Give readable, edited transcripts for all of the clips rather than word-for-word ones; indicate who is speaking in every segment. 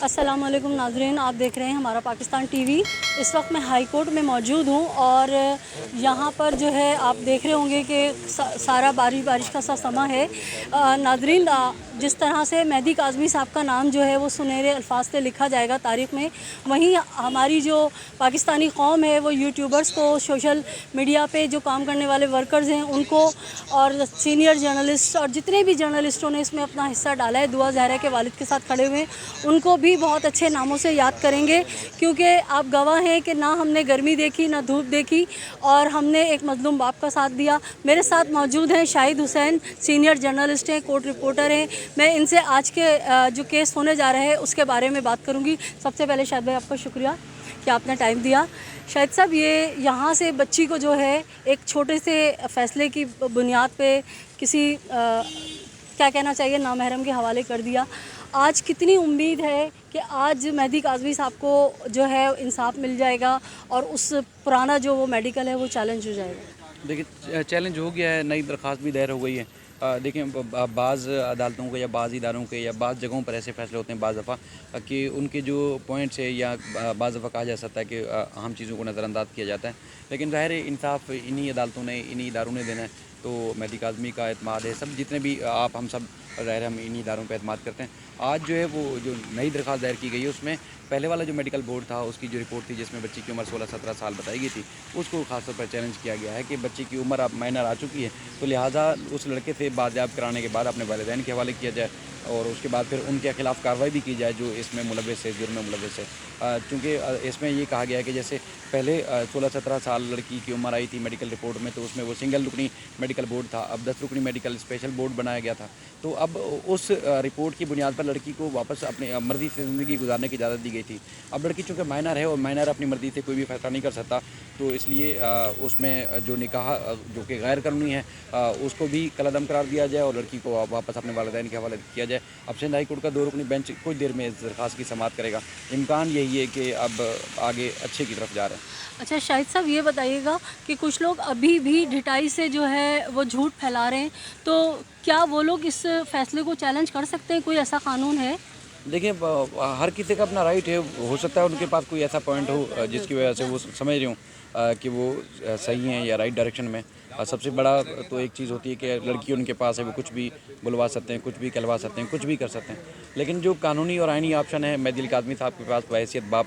Speaker 1: السلام علیکم ناظرین، آپ دیکھ رہے ہیں ہمارا پاکستان ٹی وی۔ اس وقت میں ہائی کورٹ میں موجود ہوں اور یہاں پر جو ہے آپ دیکھ رہے ہوں گے کہ سارا بارش کا سا سما ہے۔ ناظرین، جس طرح سے مہدی کاظمی صاحب کا نام جو ہے وہ سنہرے الفاظ سے لکھا جائے گا تاریخ میں، وہیں ہماری جو پاکستانی قوم ہے وہ یوٹیوبرز کو، سوشل میڈیا پہ جو کام کرنے والے ورکرز ہیں ان کو، اور سینئر جرنلسٹ اور جتنے بھی جرنلسٹوں نے اس میں اپنا حصہ ڈالا ہے، دعا زہرا کے والد کے ساتھ کھڑے ہوئے ہیں، ان کو بھی بہت اچھے ناموں سے یاد کریں گے، کیونکہ آپ گواہ ہیں کہ نہ ہم نے گرمی دیکھی نہ دھوپ دیکھی اور ہم نے ایک مظلوم باپ کا ساتھ دیا۔ میرے ساتھ موجود ہیں شاہد حسین، سینئر جرنلسٹ ہیں، کورٹ رپورٹر ہیں۔ میں ان سے آج کے جو کیس ہونے جا رہا ہے اس کے بارے میں بات کروں گی۔ سب سے پہلے شاہد بھائی آپ کا شکریہ کہ آپ نے ٹائم دیا۔ شاہد صاحب، یہ یہاں سے بچی کو جو ہے ایک چھوٹے سے فیصلے کی بنیاد پہ کسی کیا کہنا چاہیے نامحرم کے حوالے کر دیا۔ آج کتنی امید ہے کہ آج مہدی کاظمی صاحب کو جو ہے انصاف مل جائے گا اور اس پرانا جو وہ میڈیکل ہے وہ چیلنج ہو جائے گا؟
Speaker 2: دیکھیں، چیلنج ہو گیا ہے، نئی درخواست بھی دائر ہو گئی ہے۔ دیکھیں، بعض عدالتوں کے یا بعض اداروں کے یا بعض جگہوں پر ایسے فیصلے ہوتے ہیں بعض دفعہ کہ ان کے جو پوائنٹس ہے یا بعض دفعہ کہا جا سکتا ہے کہ اہم چیزوں کو نظر انداز کیا جاتا ہے، لیکن ظاہر ہے انصاف انہی عدالتوں نے، انہی اداروں نے دینا ہے۔ تو مہدی کاظمی کا اعتماد ہے، سب جتنے بھی ہم سب ظاہر ہم انہی اداروں پہ اعتماد کرتے ہیں۔ آج جو ہے وہ جو نئی درخواست دائر کی گئی ہے اس میں پہلے والا جو میڈیکل بورڈ تھا، اس کی جو رپورٹ تھی جس میں بچی کی عمر 16-17 سال بتائی گئی تھی، اس کو خاص طور پر چیلنج کیا گیا ہے کہ بچی کی عمر اب مائنر آ چکی ہے، تو لہٰذا اس لڑکے سے بازیاب کرانے کے بعد اپنے والدین کے حوالے کیا جائے اور اس کے بعد پھر ان کے خلاف کارروائی بھی کی جائے جو اس میں ملوث ہے، جرم میں ملوث ہے۔ چونکہ اس میں یہ کہا گیا ہے کہ جیسے پہلے 16-17 سال لڑکی کی عمر آئی تھی میڈیکل رپورٹ میں، تو اس میں وہ سنگل رکنی میڈیکل بورڈ تھا، اب 10 رکنی میڈیکل اسپیشل بورڈ بنایا گیا تھا۔ تو اب اس رپورٹ کی بنیاد پر لڑکی کو واپس اپنی مرضی سے زندگی گزارنے کی اجازت دی گئی تھی۔ اب لڑکی چونکہ مائنر ہے اور مائنر اپنی مرضی سے کوئی بھی فیصلہ نہیں کر سکتا، تو اس لیے اس میں جو نکاح جو کہ غیر قانونی ہے اس کو بھی کالعدم قرار دیا جائے اور لڑکی کو واپس اپنے والدین کے حوالے کیا جائے۔ اب سندھ ہائی کورٹ کا 2 رکنی بینچ کچھ دیر میں اس درخواست کی سماعت کرے گا۔ امکان یہی ہے کہ اب آگے اچھے کی طرف جا رہے ہیں۔
Speaker 1: اچھا شاہد صاحب، یہ بتائیے گا کہ کچھ لوگ ابھی بھی ڈٹائی سے جو ہے وہ جھوٹ پھیلا رہے ہیں، تو کیا وہ لوگ اس فیصلے کو چیلنج کر سکتے ہیں؟ کوئی ایسا قانون ہے؟
Speaker 2: دیکھیں، ہر کسی کا اپنا رائٹ ہے، ہو سکتا ہے ان کے پاس کوئی ایسا پوائنٹ ہو جس کی وجہ سے وہ سمجھ رہے ہوں کہ وہ صحیح ہیں یا رائٹ ڈائریکشن میں۔ سب سے بڑا تو ایک چیز ہوتی ہے کہ لڑکی ان کے پاس ہے، وہ کچھ بھی بلوا سکتے ہیں، کچھ بھی کہلوا سکتے ہیں، کچھ بھی کر سکتے ہیں، لیکن جو قانونی اور آئینی آپشن ہے مہدی کاظمی صاحب کے پاس بحیثیت باپ،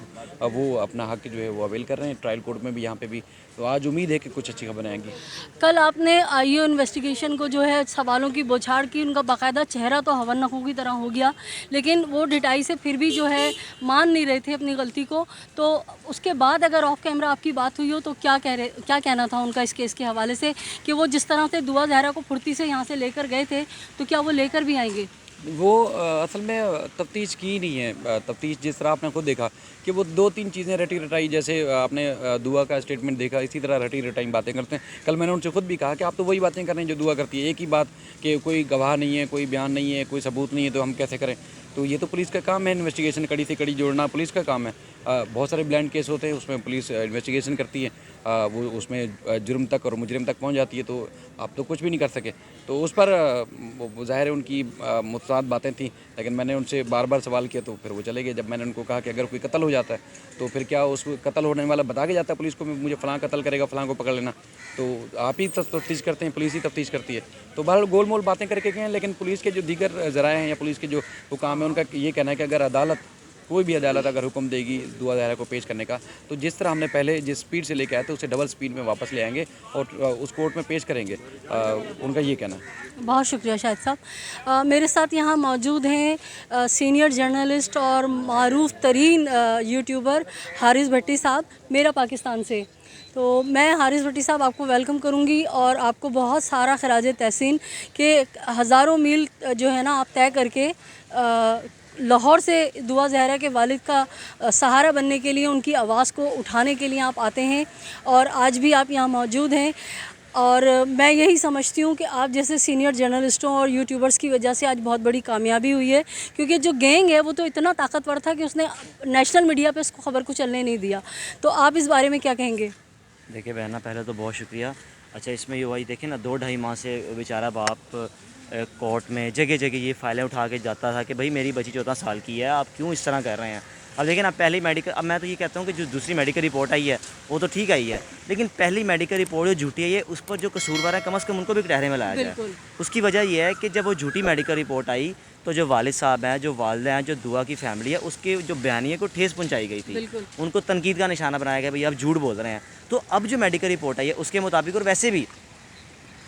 Speaker 2: وہ اپنا حق جو ہے وہ اویل کر رہے ہیں ٹرائل کورٹ میں بھی، یہاں پہ بھی۔ تو آج امید ہے کہ کچھ اچھی خبریں آئیں گی۔
Speaker 1: کل آپ نے آئی او انویسٹیگیشن کو جو ہے سوالوں کی بوچھاڑ کی، ان کا باقاعدہ چہرہ تو ہونخو کی طرح ہو گیا، لیکن وہ ڈٹائی سے پھر بھی جو ہے مان نہیں رہے تھے اپنی غلطی کو۔ تو اس کے بعد اگر آف کیمرہ آپ کی بات ہوئی ہو تو کیا کہنا تھا ان کا اس کیس کے حوالے سے، کہ وہ جس طرح سے دعا زہرا کو پھرتی سے یہاں سے لے کر گئے تھے تو کیا وہ لے کر بھی آئیں گے؟
Speaker 2: وہ اصل میں تفتیش کی نہیں ہے۔ تفتیش جس طرح آپ نے خود دیکھا کہ وہ 2-3 چیزیں رٹی رٹائی، جیسے آپ نے دعا کا اسٹیٹمنٹ دیکھا، اسی طرح رٹی رٹائی باتیں کرتے ہیں۔ کل میں نے ان سے خود بھی کہا کہ آپ تو وہی باتیں کر رہے ہیں جو دعا کرتی ہے، ایک ہی بات کہ کوئی گواہ نہیں ہے، کوئی بیان نہیں ہے، کوئی ثبوت نہیں ہے، تو ہم کیسے کریں؟ تو یہ تو پولیس کا کام ہے، انویسٹیگیشن کڑی سے کڑی جوڑنا پولیس کا کام ہے۔ بہت سارے بلائنڈ کیس ہوتے ہیں، اس میں پولیس انویسٹیگیشن کرتی ہے، وہ اس میں جرم تک اور مجرم تک پہنچ جاتی ہے، تو آپ تو کچھ بھی نہیں کر سکے۔ تو اس پر ظاہر ہے ان کی متضاد باتیں تھیں، لیکن میں نے ان سے بار بار سوال کیا تو پھر وہ چلے گئے۔ جب میں نے ان کو کہا کہ اگر کوئی قتل ہو جاتا ہے تو پھر کیا اس قتل ہونے والا بتا کے جاتا ہے پولیس کو مجھے فلاں قتل کرے گا، فلاں کو پکڑ لینا؟ تو آپ ہی تفتیش کرتے ہیں، پولیس ہی تفتیش کرتی ہے۔ تو بہرحال گول مول باتیں کر کے گئے ہیں، لیکن پولیس کے جو دیگر ذرائع ہیں یا پولیس کے جو حکام ہیں ان کا یہ کہنا ہے کہ اگر عدالت، کوئی بھی عدالت اگر حکم دے گی دعا زہرا کو پیش کرنے کا، تو جس طرح ہم نے پہلے جس سپیڈ سے لے کے آئے تھے اسے ڈبل سپیڈ میں واپس لے آئیں گے اور اس کورٹ میں پیش کریں گے۔ ان کا یہ کہنا ہے۔
Speaker 1: بہت شکریہ شاہد صاحب۔ میرے ساتھ یہاں موجود ہیں سینئر جرنلسٹ اور معروف ترین یوٹیوبر حارث بھٹی صاحب میرا پاکستان سے۔ تو میں حارث بھٹی صاحب آپ کو ویلکم کروں گی اور آپ کو بہت سارا خراج تحسین کہ ہزاروں میل جو ہے نا آپ طے کر کے لاہور سے دعا زہرا کے والد کا سہارا بننے کے لیے، ان کی آواز کو اٹھانے کے لیے آپ آتے ہیں اور آج بھی آپ یہاں موجود ہیں۔ اور میں یہی سمجھتی ہوں کہ آپ جیسے سینئر جرنلسٹوں اور یوٹیوبرز کی وجہ سے آج بہت بڑی کامیابی ہوئی ہے، کیونکہ جو گینگ ہے وہ تو اتنا طاقتور تھا کہ اس نے نیشنل میڈیا پہ اس کو خبر کو چلنے نہیں دیا۔ تو آپ اس بارے میں کیا کہیں گے؟
Speaker 3: دیکھیں بہنا، پہلے تو بہت شکریہ۔ اچھا، اس میں یہ وہی دیکھیں نا، 2-2.5 ماہ سے بیچارہ باپ کورٹ میں جگہ جگہ یہ فائلیں اٹھا کے جاتا تھا کہ بھائی میری بچی 14 سال کی ہے، آپ کیوں اس طرح کر رہے ہیں. اب لیکن اب پہلی میڈیکل، اب میں تو یہ کہتا ہوں کہ جو دوسری میڈیکل رپورٹ آئی ہے وہ تو ٹھیک آئی ہے، لیکن پہلی میڈیکل رپورٹ جو جھوٹی آئی ہے اس پر جو قصوروار ہے کم از کم ان کو بھی کٹہرے میں لایا جائے.
Speaker 1: بالکل.
Speaker 3: اس کی وجہ یہ ہے کہ جب وہ جھوٹی میڈیکل رپورٹ آئی تو جو والد صاحب ہیں، جو والدہ ہیں، جو دعا کی فیملی ہے، اس کے جو بیانیے کو ٹھیس پہنچائی گئی تھی.
Speaker 1: بالکل.
Speaker 3: ان کو تنقید کا نشانہ بنایا گیا بھئی آپ جھوٹ بول رہے ہیں. تو اب جو میڈیکل رپورٹ آئی ہے اس کے مطابق، اور ویسے بھی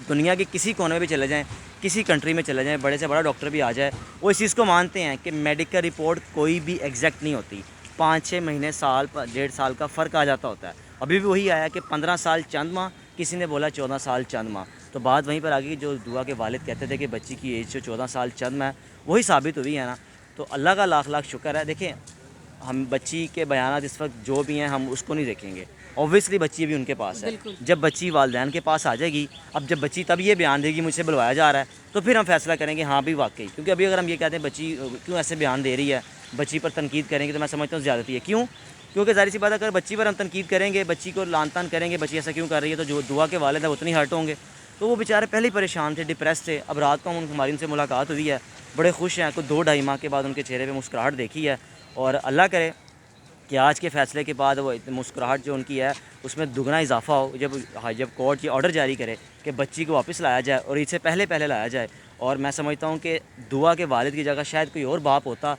Speaker 3: دنیا کے کسی کونے میں بھی چلے جائیں، کسی کنٹری میں چلے جائیں، بڑے سے بڑا ڈاکٹر بھی آ جائے، وہ اس چیز کو مانتے ہیں کہ میڈیکل رپورٹ کوئی بھی ایگزیکٹ نہیں ہوتی. 5-6 مہینے، سال، 1.5 سال کا فرق آ جاتا ہوتا ہے. ابھی بھی وہی آیا کہ 15 سال چند ماہ، کسی نے بولا 14 سال چند ماہ. تو بات وہیں پر آ گئی، جو دعا کے والد کہتے تھے کہ بچی کی ایج جو 14 سال چند ماہ وہی ثابت ہوئی ہے نا. تو اللہ کا لاکھ لاکھ شکر ہے. دیکھیں ہم بچی کے بیانات اس وقت جو بھی ہیں ہم اس کو نہیں دیکھیں گے، اوبویسلی بچی بھی ان کے پاس ہے.
Speaker 1: بالکل.
Speaker 3: جب بچی والدین کے پاس آ جائے گی، اب جب بچی تب یہ بیان دے گی مجھ سے بلوایا جا رہا ہے، تو پھر ہم فیصلہ کریں گے ہاں بھی واقعی. کیونکہ ابھی اگر ہم یہ کہتے ہیں بچی کیوں ایسے بیان دے رہی ہے، بچی پر تنقید کریں گے، تو میں سمجھتا ہوں زیادتی ہے. کیوں؟ کیونکہ ظاہر سی بات ہے اگر بچی پر ہم تنقید کریں گے، بچی کو لان تان کریں گے، بچی ایسا کیوں کر رہی ہے، تو جو دعا کے والد ہیں وہ اتنی ہرٹ ہوں گے. تو وہ بیچارے پہلے ہی پریشان تھے، ڈپریس تھے. اب رات کو ہماری ان سے ملاقات ہوئی ہے، بڑے خوش ہیں. کوئی 2-2.5 ماہ کے بعد ان کے چہرے پہ مسکراہٹ دیکھی ہے. اور اللہ کرے کہ آج کے فیصلے کے بعد وہ مسکراہٹ جو ان کی ہے اس میں دگنا اضافہ ہو، جب کورٹ یہ آرڈر جاری کرے کہ بچی کو واپس لایا جائے اور اس سے پہلے لایا جائے. اور میں سمجھتا ہوں کہ دعا کے والد کی جگہ شاید کوئی اور باپ ہوتا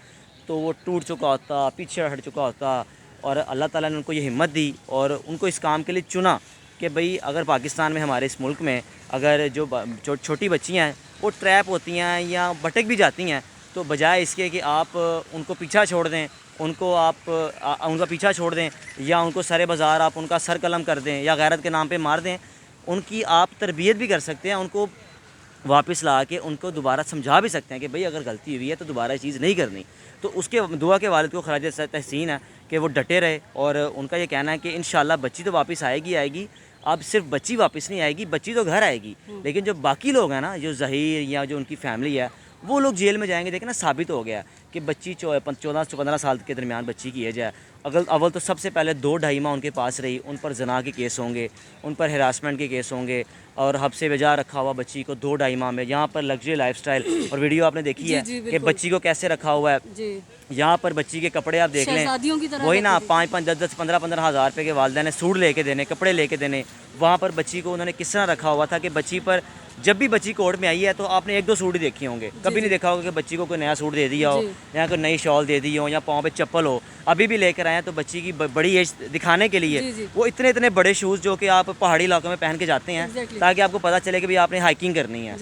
Speaker 3: تو وہ ٹوٹ چکا ہوتا، پیچھے ہٹ چکا ہوتا. اور اللہ تعالیٰ نے ان کو یہ ہمت دی اور ان کو اس کام کے لیے چنا کہ بھئی اگر پاکستان میں، ہمارے اس ملک میں، اگر جو چھوٹی بچیاں ہیں وہ ٹریپ ہوتی ہیں یا بھٹک بھی جاتی ہیں، تو بجائے اس کے کہ آپ ان کو پیچھا چھوڑ دیں، ان کا پیچھا چھوڑ دیں یا ان کو سرے بازار آپ ان کا سر قلم کر دیں یا غیرت کے نام پہ مار دیں، ان کی آپ تربیت بھی کر سکتے ہیں. ان کو واپس لا کے ان کو دوبارہ سمجھا بھی سکتے ہیں کہ بھئی اگر غلطی ہوئی ہے تو دوبارہ یہ چیز نہیں کرنی. تو اس کے دعا کے والد کو خراج تحسین ہے کہ وہ ڈٹے رہے. اور ان کا یہ کہنا ہے کہ انشاءاللہ بچی تو واپس آئے گی. اب صرف بچی واپس نہیں آئے گی، بچی تو گھر آئے گی، لیکن جو باقی لوگ ہیں نا، جو ظہیر یا جو ان کی فیملی ہے، وہ لوگ جیل میں جائیں گے. دیکھیں نا، ثابت ہو گیا کہ بچی 14-15 سال کے درمیان بچی کی ایج ہے. اول تو سب سے پہلے 2-2.5 ماہ ان کے پاس رہی، ان پر زنا کے کیس ہوں گے، ان پر ہراسمنٹ کے کیس ہوں گے، اور حب سے بجا رکھا ہوا بچی کو 2-2.5 ماہ میں. یہاں پر لگژری لائف سٹائل، اور ویڈیو آپ نے دیکھی ہے کہ بچی کو کیسے رکھا ہوا ہے.
Speaker 1: جی.
Speaker 3: یہاں پر بچی کے کپڑے آپ دیکھ لیں،
Speaker 1: شہزادیوں کی طرح
Speaker 3: وہی نا،
Speaker 1: رکھتی تھی.
Speaker 3: 5-5 10-10 15-15 ہزار روپے کے والدین نے سوٹ لے کے دینے، کپڑے لے کے دینے. وہاں پر بچی کو انہوں نے کس طرح رکھا ہوا تھا کہ بچی پر جب بھی بچی کورٹ میں آئی ہے تو آپ نے 1-2 سوٹ ہی دیکھے ہوں گے، کبھی نہیں دیکھا ہوگا کہ بچی کو کوئی نیا سوٹ دے دیا ہو یا کوئی نئی شال دے دی ہو یا پاؤں پہ چپل ہو. ابھی بھی لے کر آئے ہیں تو بچی کی بڑی ایج دکھانے کے لیے وہ اتنے بڑے شوز جو کہ آپ پہاڑی علاقوں میں پہن کے جاتے ہیں تاکہ آپ کو پتہ چلے کہ بھی آپ نے ہائکنگ کرنی ہے.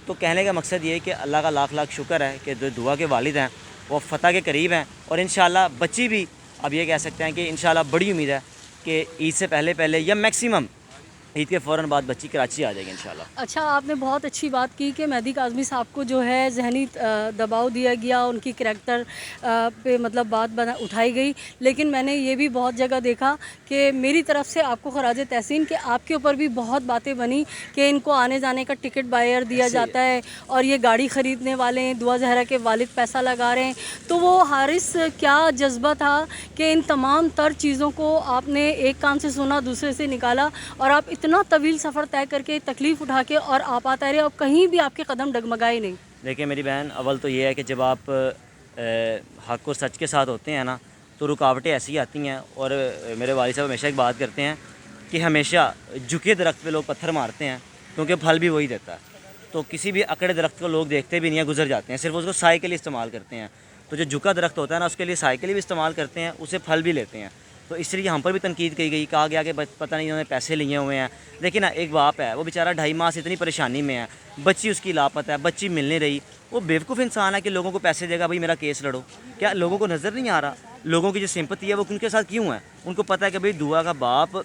Speaker 3: تو کہنے کا مقصد یہ ہے کہ اللہ کا لاکھ لاکھ شکر ہے کہ جو دعا کے والد ہیں وہ فتح کے قریب ہیں. اور انشاءاللہ بچی بھی اب یہ کہہ سکتے ہیں کہ انشاءاللہ بڑی امید ہے کہ عید سے پہلے یا میکسیمم عید کے فوراً بعد بچی کراچی آ جائے گی انشاءاللہ.
Speaker 1: اچھا، آپ نے بہت اچھی بات کی کہ مہدی کاظمی صاحب کو جو ہے ذہنی دباؤ دیا گیا، ان کی کریکٹر پہ مطلب بات اٹھائی گئی. لیکن میں نے یہ بھی بہت جگہ دیکھا کہ میری طرف سے آپ کو خراج تحسین کہ آپ کے اوپر بھی بہت باتیں بنی کہ ان کو آنے جانے کا ٹکٹ بائر دیا جاتا ہے اور یہ گاڑی خریدنے والے ہیں، دعا زہرا کے والد پیسہ لگا رہے ہیں. تو وہ حارث کیا جذبہ تھا کہ ان تمام تر چیزوں کو آپ نے ایک کان سے سنا دوسرے سے نکالا، اور آپ اتنا طویل سفر طے کر کے تکلیف اٹھا کے اور آپ آتے رہے اور کہیں بھی آپ کے قدم ڈگمگائے نہیں.
Speaker 3: دیکھیں میری بہن، اول تو یہ ہے کہ جب آپ حق اور سچ کے ساتھ ہوتے ہیں نا تو رکاوٹیں ایسی آتی ہیں. اور میرے والد صاحب ہمیشہ ایک بات کرتے ہیں کہ ہمیشہ جھکے درخت پہ لوگ پتھر مارتے ہیں کیونکہ پھل بھی وہی دیتا ہے. تو کسی بھی اکڑے درخت کو لوگ دیکھتے بھی نہیں ہیں، گزر جاتے ہیں، صرف اس کو سائے کے لیے استعمال کرتے ہیں. تو جو جھکا درخت ہوتا ہے نا اس کے لیے سائے کے لیے بھی استعمال کرتے ہیں، اسے پھل بھی لیتے ہیں. تو اس لیے ہم پر بھی تنقید کی گئی، کہا گیا کہ پتہ نہیں انہوں نے پیسے لیے ہوئے ہیں. لیکن نا ایک باپ ہے، وہ بیچارہ 2.5 ماہ سے اتنی پریشانی میں ہے، بچی اس کی لاپتہ ہے، بچی مل نہیں رہی. وہ بیوقوف انسان ہے کہ لوگوں کو پیسے دے گا بھائی میرا کیس لڑو. کیا لوگوں کو نظر نہیں آ رہا لوگوں کی جو سمپتی ہے وہ ان کے ساتھ کیوں ہے؟ ان کو پتہ ہے کہ بھئی دعا کا باپ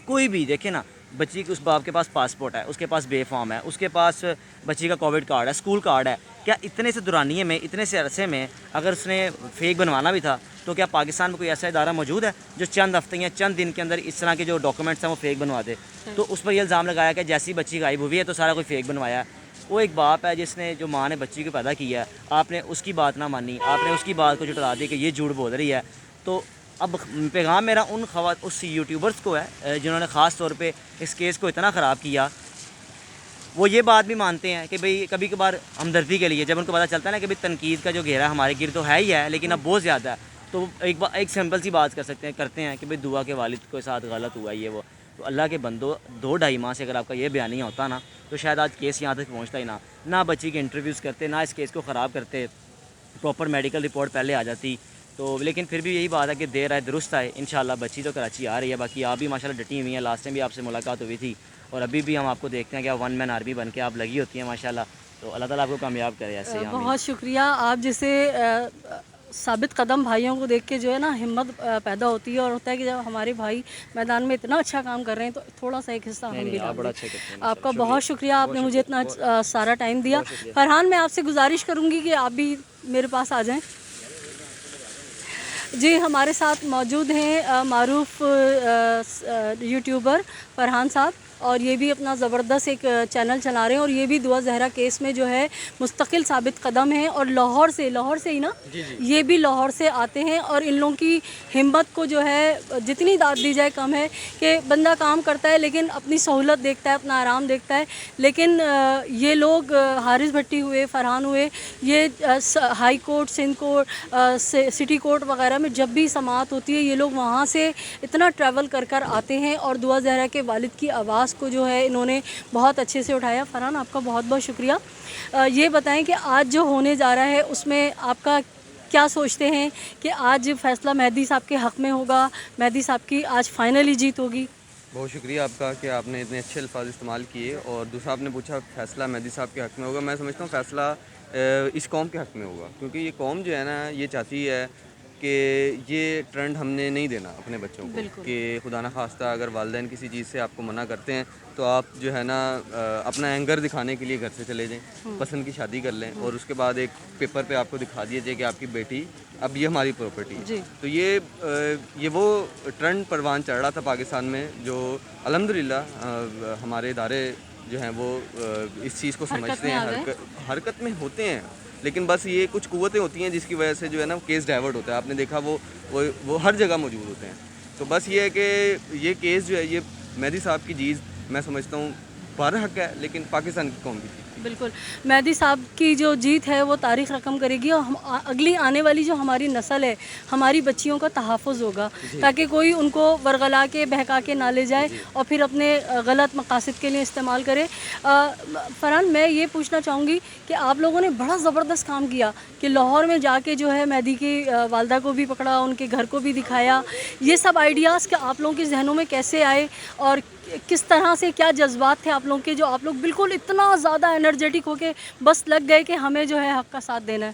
Speaker 3: کوئی بھی دیکھے نا، بچی کی اس باپ کے پاس پاسپورٹ ہے، اس کے پاس بے فارم ہے، اس کے پاس بچی کا کووڈ کارڈ ہے، اسکول کارڈ ہے. کیا اتنے سے دورانیے میں، اتنے سے عرصے میں اگر اس نے فیک بنوانا بھی تھا تو کیا پاکستان میں کوئی ایسا ادارہ موجود ہے جو چند ہفتے یا چند دن کے اندر اس طرح کے جو ڈاکومنٹس ہیں وہ فیک بنوا دے؟ تو اس پر یہ الزام لگایا کہ جیسی بچی غائب ہوئی ہے تو سارا کوئی فیک بنوایا ہے. وہ ایک باپ ہے جس نے، جو ماں نے بچی کو پیدا کیا ہے، آپ نے اس کی بات نہ مانی، آپ نے اس کی بات کو جھٹلا دی کہ یہ جھوٹ بول رہی ہے. تو اب پیغام میرا اس یوٹیوبرز کو ہے جنہوں نے خاص طور پہ اس کیس کو اتنا خراب کیا وہ یہ بات بھی مانتے ہیں کہ بھئی کبھی کبھار ہمدردی کے لیے جب ان کو پتہ چلتا ہے نا کہ بھئی تنقید کا جو گھیرا ہمارے گرد تو ہے ہی ہے لیکن اب بہت زیادہ ہے، تو ایک سمپل سی بات کرتے ہیں کہ بھئی دعا کے والد کے ساتھ غلط ہوا یہ وہ، تو اللہ کے بندو 2-2.5 ماہ سے اگر آپ کا یہ بیانیہ ہوتا نا تو شاید آج کیس یہاں تک پہنچتا ہی نہ بچی کے انٹرویوز کرتے، نہ اس کیس کو خراب کرتے، پراپر میڈیکل رپورٹ پہلے آ جاتی تو، لیکن پھر بھی یہی بات ہے کہ دیر آئے درست آئے، انشاءاللہ بچی تو کراچی آ رہی ہے، باقی آپ بھی ماشاءاللہ ڈٹی ہوئی ہیں، لاسٹ ٹائم بھی آپ سے ملاقات ہوئی تھی اور ابھی بھی ہم آپ کو دیکھتے ہیں کہ آپ 1 مین آرمی بن کے آپ لگی ہوتی ہیں ماشاءاللہ، تو اللہ تعالیٰ آپ کو کامیاب کرے ایسے ہی، آمین۔
Speaker 1: بہت شکریہ۔ آپ جیسے ثابت قدم بھائیوں کو دیکھ کے جو ہے نا ہمت پیدا ہوتی ہے، اور ہوتا ہے کہ جب ہمارے بھائی میدان میں اتنا اچھا کام کر رہے ہیں تو تھوڑا سا ایک حصہ ہم بھی
Speaker 3: آپ بڑا
Speaker 1: ڈالیں۔
Speaker 3: اچھا کرتے ہیں
Speaker 1: آپ کا بہت شکریہ، آپ نے مجھے اتنا سارا ٹائم دیا۔ فرحان، میں آپ سے گزارش کروں گی کہ آپ بھی میرے پاس آ جائیں۔ جی، ہمارے ساتھ موجود ہیں معروف یوٹیوبر فرحان صاحب، اور یہ بھی اپنا زبردست ایک چینل چلا رہے ہیں، اور یہ بھی دعا زہرا کیس میں جو ہے مستقل ثابت قدم ہیں، اور لاہور سے ہی نا، یہ بھی لاہور سے آتے ہیں، اور ان لوگوں کی ہمت کو جو ہے جتنی داد دی جائے کم ہے کہ بندہ کام کرتا ہے لیکن اپنی سہولت دیکھتا ہے، اپنا آرام دیکھتا ہے، لیکن یہ لوگ حارث بھٹی ہوئے، فرحان ہوئے، یہ high court, Sindh court, city court وغیرہ میں جب بھی سماعت ہوتی ہے یہ لوگ وہاں سے اتنا ٹریول کر آتے ہیں، اور دعا زہرا کے والد کی آواز کو جو ہے انہوں نے بہت اچھے سے اٹھایا۔ فرحان، آپ کا بہت بہت شکریہ۔ یہ بتائیں کہ آج جو ہونے جا رہا ہے اس میں آپ کا کیا سوچتے ہیں کہ آج فیصلہ مہدی صاحب کے حق میں ہوگا، مہدی صاحب کی آج فائنلی جیت ہوگی؟
Speaker 4: بہت شکریہ آپ کا کہ آپ نے اتنے اچھے الفاظ استعمال کیے، اور دوسرا آپ نے پوچھا فیصلہ مہدی صاحب کے حق میں ہوگا۔ میں سمجھتا ہوں فیصلہ اس قوم کے حق میں ہوگا، کیونکہ یہ قوم جو ہے نا یہ چاہتی ہے کہ یہ ٹرینڈ ہم نے نہیں دینا اپنے بچوں کو، کہ خدا نخواستہ اگر والدین کسی چیز سے آپ کو منع کرتے ہیں تو آپ جو ہے نا اپنا اینگر دکھانے کے لیے گھر سے چلے جائیں، پسند کی شادی کر لیں، اور اس کے بعد ایک پیپر پہ آپ کو دکھا دیا جائے کہ آپ کی بیٹی اب یہ ہماری پراپرٹی ہے۔ تو یہ وہ ٹرینڈ پروان چڑھ رہا تھا پاکستان میں، جو الحمدللہ ہمارے ادارے جو ہیں وہ اس چیز کو سمجھتے ہیں، حرکت میں ہوتے ہیں، لیکن بس یہ کچھ قوتیں ہوتی ہیں جس کی وجہ سے جو ہے نا کیس ڈائیورٹ ہوتا ہے۔ آپ نے دیکھا وہ ہر جگہ موجود ہوتے ہیں، تو بس یہ ہے کہ یہ کیس جو ہے یہ مہدی صاحب کی جیت میں سمجھتا ہوں برحق ہے، لیکن پاکستان کی قوم کی جیت۔
Speaker 1: بالکل، مہدی صاحب کی جو جیت ہے وہ تاریخ رقم کرے گی، اور اگلی آنے والی جو ہماری نسل ہے، ہماری بچیوں کا تحفظ ہوگا، تاکہ کوئی ان کو ورغلا کے بہکا کے نہ لے جائے اور پھر اپنے غلط مقاصد کے لیے استعمال کرے۔ فرحان، میں یہ پوچھنا چاہوں گی کہ آپ لوگوں نے بڑا زبردست کام کیا کہ لاہور میں جا کے جو ہے مہدی کی والدہ کو بھی پکڑا، ان کے گھر کو بھی دکھایا۔ یہ سب آئیڈیاز کہ آپ لوگوں کے ذہنوں میں کیسے آئے، اور کس طرح سے کیا جذبات تھے آپ لوگوں کے، جو آپ لوگ بالکل اتنا زیادہ انرجیٹک ہو کے بس لگ گئے کہ ہمیں جو ہے حق کا ساتھ دینا ہے؟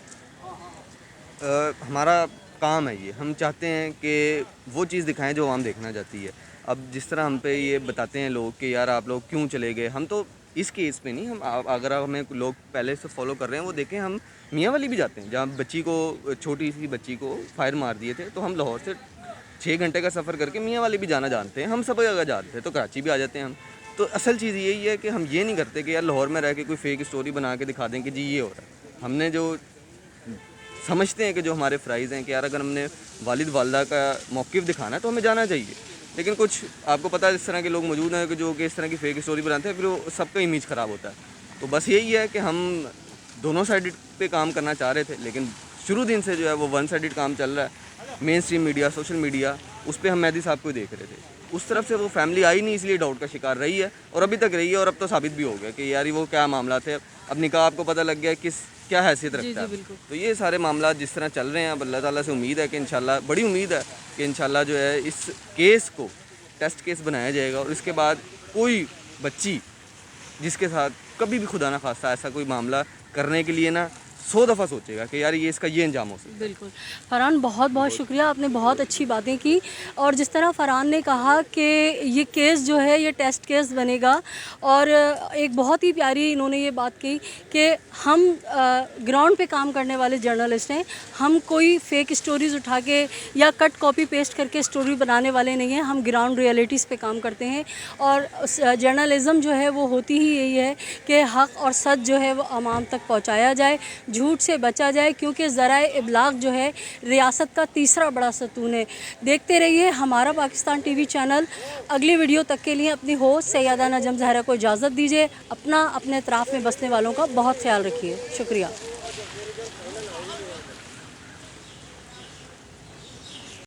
Speaker 4: ہمارا کام ہے یہ، ہم چاہتے ہیں کہ وہ چیز دکھائیں جو عوام دیکھنا چاہتی ہے۔ اب جس طرح ہم پہ یہ بتاتے ہیں لوگ کہ یار آپ لوگ کیوں چلے گئے، ہم تو اس کیس پہ نہیں، ہم اگر ہمیں لوگ پہلے سے فالو کر رہے ہیں وہ دیکھیں، ہم میاں والی بھی جاتے ہیں، جہاں بچی کو، چھوٹی سی بچی کو فائر مار دیے تھے، تو ہم لاہور سے 6 گھنٹے کا سفر کر کے میاں والی بھی جانا جانتے ہیں، ہم سب جگہ جاتے ہیں، تو کراچی بھی آ جاتے ہیں ہم۔ تو اصل چیز یہی ہے کہ ہم یہ نہیں کرتے کہ یار لاہور میں رہ کے کوئی فیک اسٹوری بنا کے دکھا دیں کہ جی یہ ہو رہا ہے۔ ہم نے جو سمجھتے ہیں کہ جو ہمارے فرائض ہیں کہ یار اگر ہم نے والد والدہ کا موقف دکھانا ہے تو ہمیں جانا چاہیے، لیکن کچھ آپ کو پتہ ہے اس طرح کے لوگ موجود ہیں کہ جو کہ اس طرح کی فیک اسٹوری بناتے ہیں، پھر وہ سب کا امیج خراب ہوتا ہے۔ تو بس یہی ہے کہ ہم دونوں سائڈ پہ کام کرنا چاہ رہے تھے، لیکن شروع دن سے جو ہے وہ ون سائڈڈ کام چل رہا ہے۔ مین اسٹریم میڈیا، سوشل میڈیا، اس پہ ہم مہدی صاحب کو دیکھ رہے تھے، اس طرف سے وہ فیملی آئی نہیں، اس لیے ڈاؤٹ کا شکار رہی ہے، اور ابھی تک رہی ہے، اور اب تو ثابت بھی ہو گیا کہ یار وہ کیا معاملات ہے۔ اب نکاح آپ کو پتہ لگ گیا کیا حیثیت رکھتا ہے۔ تو یہ سارے معاملات جس طرح چل رہے ہیں، اب اللہ تعالیٰ سے امید ہے کہ انشاءاللہ، بڑی امید ہے کہ انشاءاللہ جو ہے اس کیس کو ٹیسٹ کیس بنایا جائے گا، اور اس کے بعد کوئی بچی جس کے ساتھ کبھی بھی خدا نہ خواستہ ایسا کوئی معاملہ کرنے کے لیے نا 100 دفعہ سوچے گا کہ یار یہ اس کا یہ انجام ہو سکتا ہے۔
Speaker 1: بالکل فرحان، بہت بہت شکریہ، آپ نے بہت اچھی باتیں کی، اور جس طرح فرحان نے کہا کہ یہ کیس جو ہے یہ ٹیسٹ کیس بنے گا، اور ایک بہت ہی پیاری انہوں نے یہ بات کی کہ ہم گراؤنڈ پہ کام کرنے والے جرنلسٹ ہیں، ہم کوئی فیک اسٹوریز اٹھا کے یا کٹ کاپی پیسٹ کر کے اسٹوری بنانے والے نہیں ہیں، ہم گراؤنڈ ریئلٹیز پہ کام کرتے ہیں، اور جرنلزم جو ہے وہ ہوتی ہی یہی ہے کہ حق اور سچ جو ہے وہ عوام تک پہنچایا جائے۔ جھوٹ سے بچا جائے، کیونکہ ذرائع ابلاغ جو ہے ریاست کا تیسرا بڑا ستون ہے۔ دیکھتے رہیے ہمارا پاکستان ٹی وی چینل۔ اگلی ویڈیو تک کے لیے اپنی ہوسٹ سیدہ نجم زہرا کو اجازت دیجیے۔ اپنے اطراف میں بسنے والوں کا بہت خیال رکھیے۔ شکریہ۔